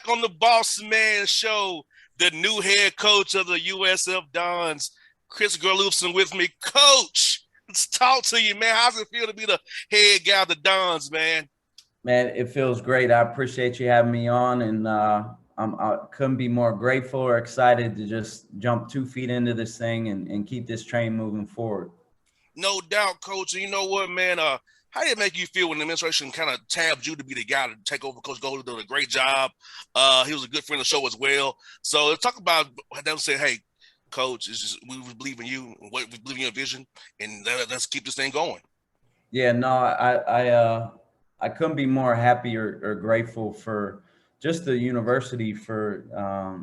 back on the Bossman show, the new head coach of the USF Dons, Chris Gerlufsen with me. Coach, let's talk to you, man. How's it feel to be the head guy of the Dons, man? Man, it feels great. I appreciate you having me on, and I couldn't be more grateful or excited to just jump 2 feet into this thing and keep this train moving forward. No doubt, coach. And you know what, man? How did it make you feel when the administration kind of tabbed you to be the guy to take over? Coach Gold did a great job. He was a good friend of the show as well. So let's talk about them saying, "Hey, coach, we believe in you. We believe in your vision, and let's keep this thing going." Yeah, no, I couldn't be more happy or grateful for just the university for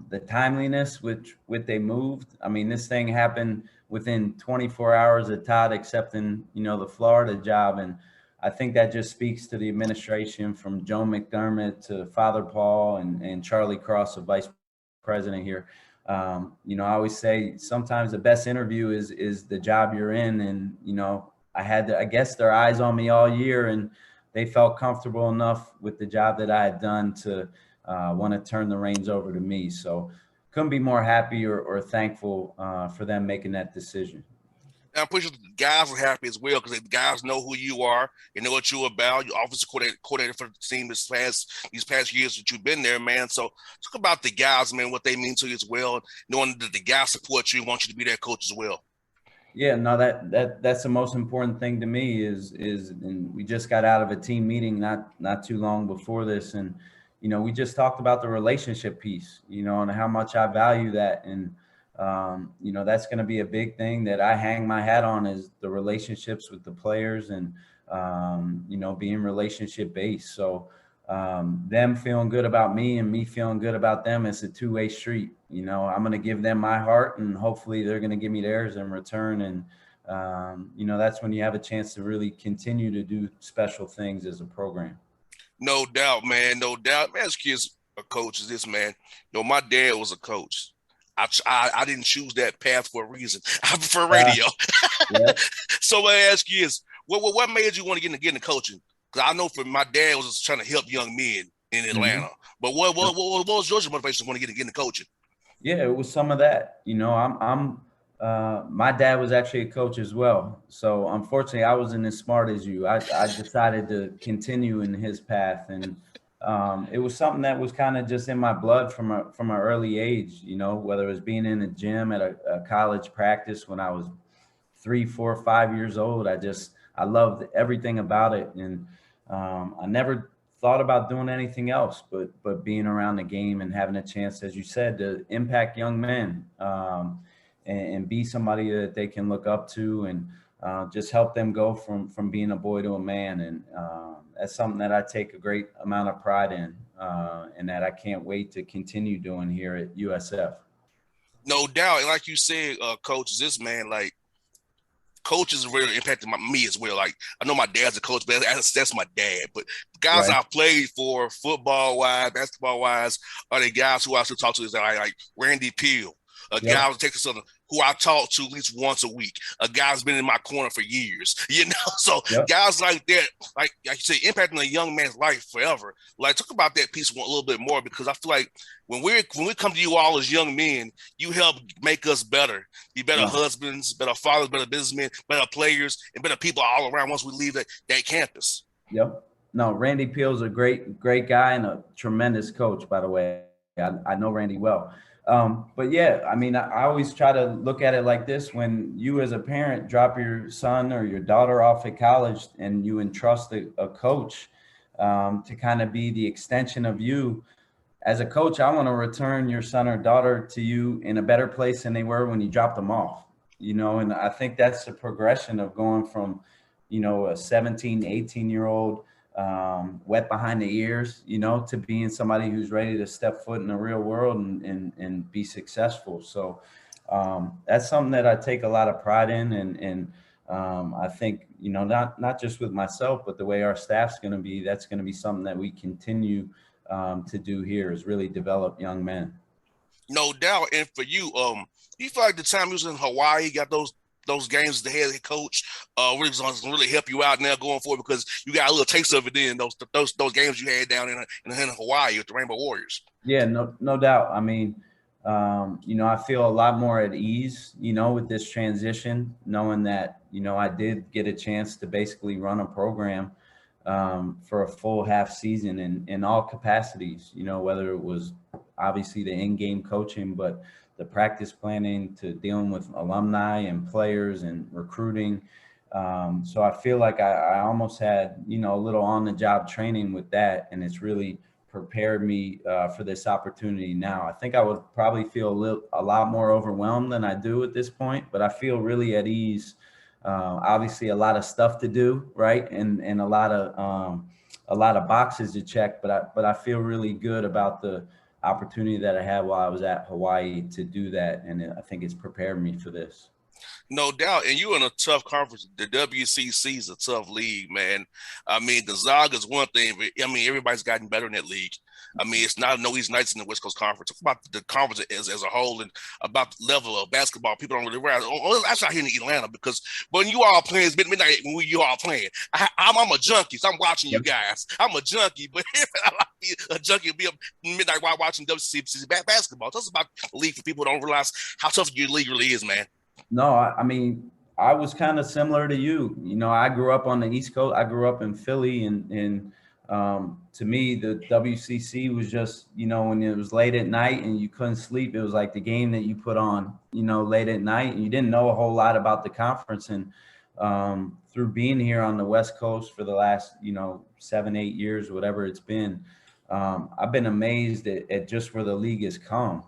the timeliness which they moved. I mean, this thing happened within 24 hours of Todd accepting, the Florida job, and I think that just speaks to the administration from Joe McDermott to Father Paul and Charlie Cross, the vice president here. I always say sometimes the best interview is the job you're in, and I guess their eyes on me all year, and they felt comfortable enough with the job that I had done to want to turn the reins over to me. So couldn't be more happy or thankful for them making that decision. And I'm pretty sure the guys are happy as well because the guys know who you are, they know what you're about. You're offensive coordinator for the team these past years that you've been there, man. So talk about the guys, man, what they mean to you as well, knowing that the guys support you and want you to be their coach as well. Yeah, no, that's the most important thing to me is and we just got out of a team meeting not too long before this, and we just talked about the relationship piece, and how much I value that, and that's going to be a big thing that I hang my hat on is the relationships with the players and being relationship based. So them feeling good about me and me feeling good about them, it's a two-way street. I'm going to give them my heart, and hopefully they're going to give me theirs in return. And, that's when you have a chance to really continue to do special things as a program. No doubt, man. No doubt. Man, as kids are coaches, this man. My dad was a coach. I didn't choose that path for a reason. I prefer radio. Yeah. So what I ask you is, what made you want to get into coaching? Because I know for my dad was just trying to help young men in Atlanta. Mm-hmm. But what was your motivation to want to get into coaching? Yeah, it was some of that. My dad was actually a coach as well. So unfortunately, I wasn't as smart as you. I decided to continue in his path, and it was something that was kind of just in my blood from an early age. Whether it was being in a gym at a college practice when I was 3, 4, 5 years old. I loved everything about it, and I never thought about doing anything else but being around the game and having a chance, as you said, to impact young men and be somebody that they can look up to and just help them go from being a boy to a man. And that's something that I take a great amount of pride in and that I can't wait to continue doing here at USF. No doubt. And like you said, coach, this man, like, coaches really impacted me as well. Like, I know my dad's a coach, but that's my dad. But guys right. I've played for, football-wise, basketball-wise, are the guys who I still talk to is like Randy Peel, a guy who takes us who I talk to at least once a week. A guy's been in my corner for years, So guys like that, like you say, impacting a young man's life forever. Like, talk about that piece a little bit more, because I feel like when we come to you all as young men, you help make us better, be better husbands, better fathers, better businessmen, better players, and better people all around once we leave that campus. Yep. No, Randy Peel's a great guy and a tremendous coach, by the way. I know Randy well. But yeah, I mean, I always try to look at it like this: when you as a parent drop your son or your daughter off at college and you entrust a coach to kind of be the extension of you, as a coach, I want to return your son or daughter to you in a better place than they were when you dropped them off, and I think that's the progression of going from, a 17, 18-year-old wet behind the ears, to being somebody who's ready to step foot in the real world and be successful. So that's something that I take a lot of pride in. And I think, not just with myself, but the way our staff's going to be, that's going to be something that we continue to do here, is really develop young men. No doubt. And for you, you feel like the time you was in Hawaii, got those those games as the head coach really help you out now going forward because you got a little taste of it in those games you had down in Hawaii with the Rainbow Warriors. Yeah, no doubt. I mean, I feel a lot more at ease, with this transition, knowing that, I did get a chance to basically run a program for a full half season in all capacities, whether it was obviously the in-game coaching, but the practice planning to dealing with alumni and players and recruiting. So I feel like I almost had, a little on-the-job training with that, and it's really prepared me for this opportunity now. I think I would probably feel a lot more overwhelmed than I do at this point, but I feel really at ease. Obviously, a lot of stuff to do, right, and a lot of boxes to check. But I feel really good about the opportunity that I had while I was at Hawaii to do that, and I think it's prepared me for this. No doubt. And you're in a tough conference. The WCC is a tough league, man. I mean, Gonzaga is one thing, but I mean, everybody's gotten better in that league. I mean, it's not no easy nights in the West Coast Conference. Talk about the conference as a whole and about the level of basketball. People don't really realize. That's not here in Atlanta because when you all playing, it's midnight when you all playing. I'm a junkie, so I'm watching you guys. I'm a junkie, but a junkie will be up midnight while watching WCC basketball. Tell us about the league for people who don't realize how tough your league really is, man. No, I mean, I was kind of similar to you. I grew up on the East Coast. I grew up in Philly, and to me, the WCC was just, when it was late at night and you couldn't sleep, it was like the game that you put on, late at night, and you didn't know a whole lot about the conference. And through being here on the West Coast for the last, 7-8 years, whatever it's been, I've been amazed at just where the league has come.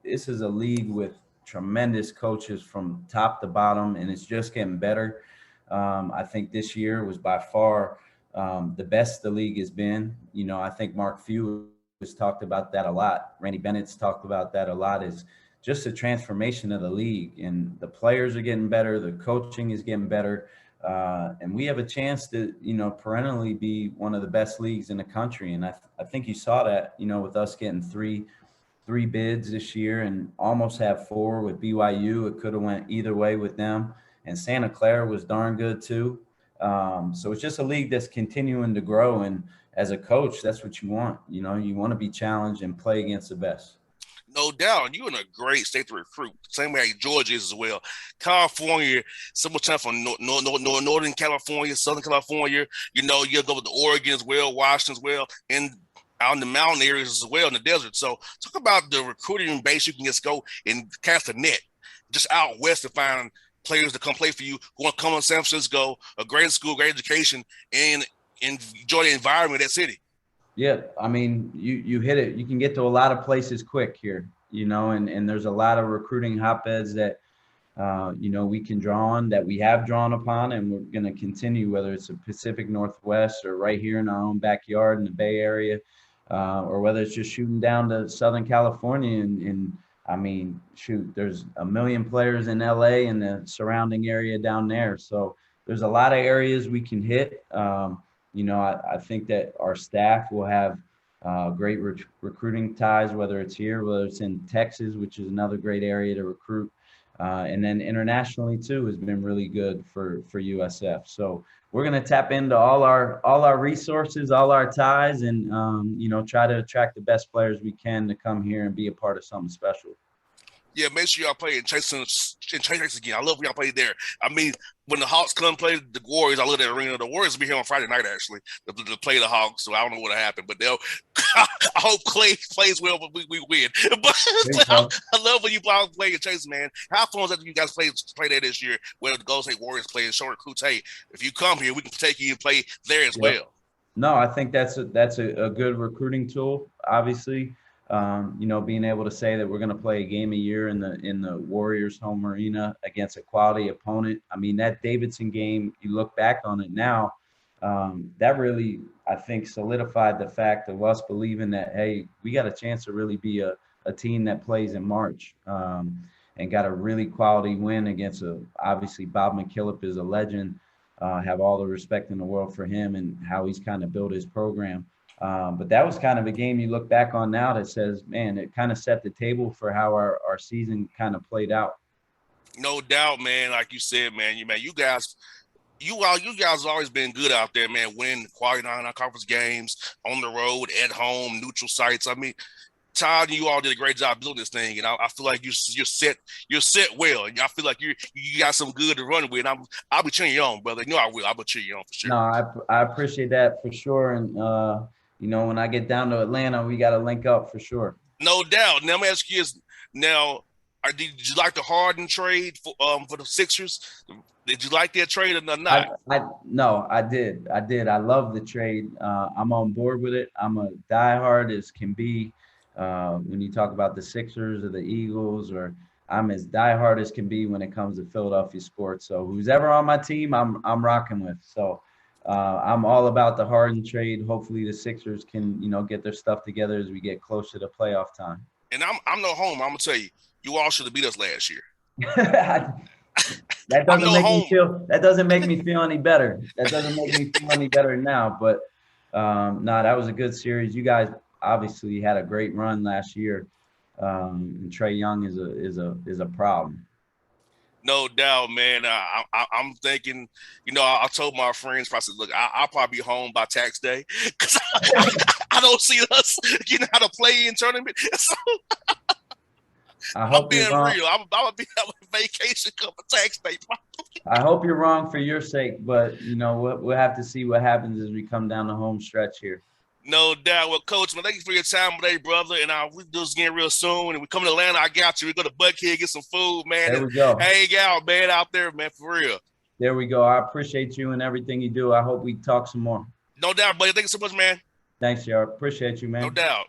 This is a league with tremendous coaches from top to bottom, and it's just getting better. I think this year was by far the best the league has been. I think Mark Few has talked about that a lot. Randy Bennett's talked about that a lot, is just a transformation of the league, and the players are getting better. The coaching is getting better. And we have a chance to, perennially be one of the best leagues in the country. And I think you saw that, with us getting three bids this year and almost have 4 with BYU. It could have went either way with them. And Santa Clara was darn good too. So it's just a league that's continuing to grow. And as a coach, that's what you want. You want to be challenged and play against the best. No doubt. You're in a great state to recruit. Same way Georgia is as well. California, so much time from Northern California, Southern California. You'll go with the Oregon as well, Washington as well, and out in the mountain areas as well in the desert. So talk about the recruiting base. You can just go and cast a net just out west to find players to come play for you who want to come to San Francisco, a great school, great education, and enjoy the environment of that city. Yeah, I mean, you hit it. You can get to a lot of places quick here, and there's a lot of recruiting hotbeds that, we can draw on, that we have drawn upon, and we're going to continue, whether it's the Pacific Northwest or right here in our own backyard in the Bay Area, or whether it's just shooting down to Southern California. And I mean, shoot, there's a million players in LA and the surrounding area down there. So there's a lot of areas we can hit. I think that our staff will have great recruiting ties, whether it's here, whether it's in Texas, which is another great area to recruit. And then internationally too has been really good for USF. So we're going to tap into all our resources, all our ties, and try to attract the best players we can to come here and be a part of something special. Yeah, make sure y'all play in Chase again. I love when y'all play there. I mean, when the Hawks come play the Warriors, I love that arena. The Warriors will be here on Friday night, actually, to play the Hawks. So I don't know what happened, but I hope Clay plays well, but we win. But I love when you play in Chase, man. How fun was that you guys play there this year, where the Golden State Warriors play and show recruits, hey, if you come here, we can take you and play there as well. No, I think that's a good recruiting tool, obviously. Being able to say that we're going to play a game a year in the Warriors home arena against a quality opponent. I mean, that Davidson game, you look back on it now, that really, I think, solidified the fact of us believing that, hey, we got a chance to really be a team that plays in March, and got a really quality win against obviously Bob McKillop is a legend. Have all the respect in the world for him and how he's kind of built his program. But that was kind of a game you look back on now that says, man, it kind of set the table for how our season kind of played out. No doubt, man. Like you said, man, you guys, you guys have always been good out there, man. Winning quality non-conference games on the road, at home, neutral sites. I mean, Todd and you all did a great job building this thing, and I feel like you're set well, and I feel like you got some good to run with. And I'll be cheering you on, brother. You know I will. I'll be cheering you on for sure. No, I appreciate that for sure. And you know, when I get down to Atlanta, we got to link up for sure. No doubt. Now, let me ask you this. Now, did you like the Harden trade for the Sixers? Did you like that trade or not? No, I did. I love the trade. I'm on board with it. I'm a diehard as can be. When you talk about the Sixers or the Eagles, or I'm as diehard as can be when it comes to Philadelphia sports. So who's ever on my team, I'm rocking with. So I'm all about the Harden trade. Hopefully the Sixers can, you know, get their stuff together as we get closer to playoff time. And I'm no home. I'm gonna tell you, you all should have beat us last year. That doesn't make me feel. That doesn't make me feel any better. That doesn't make me feel any better now. But no, that was a good series. You guys obviously had a great run last year. And Trae Young is a problem. No doubt, man. I'm thinking, you know, I told my friends, I said, look, I'll probably be home by tax day because I don't see us getting how to play in tournament. So I'm being real. I'm gonna be on vacation come tax day. I hope you're wrong for your sake, but you know we'll have to see what happens as we come down the home stretch here. No doubt. Well, Coach, man, thank you for your time today, brother. And we do this again real soon. And we come to Atlanta, I got you. We go to Buckhead, get some food, man. There we go. Hang out, man, out there, man, for real. There we go. I appreciate you and everything you do. I hope we talk some more. No doubt, buddy. Thank you so much, man. Thanks, y'all. Appreciate you, man. No doubt.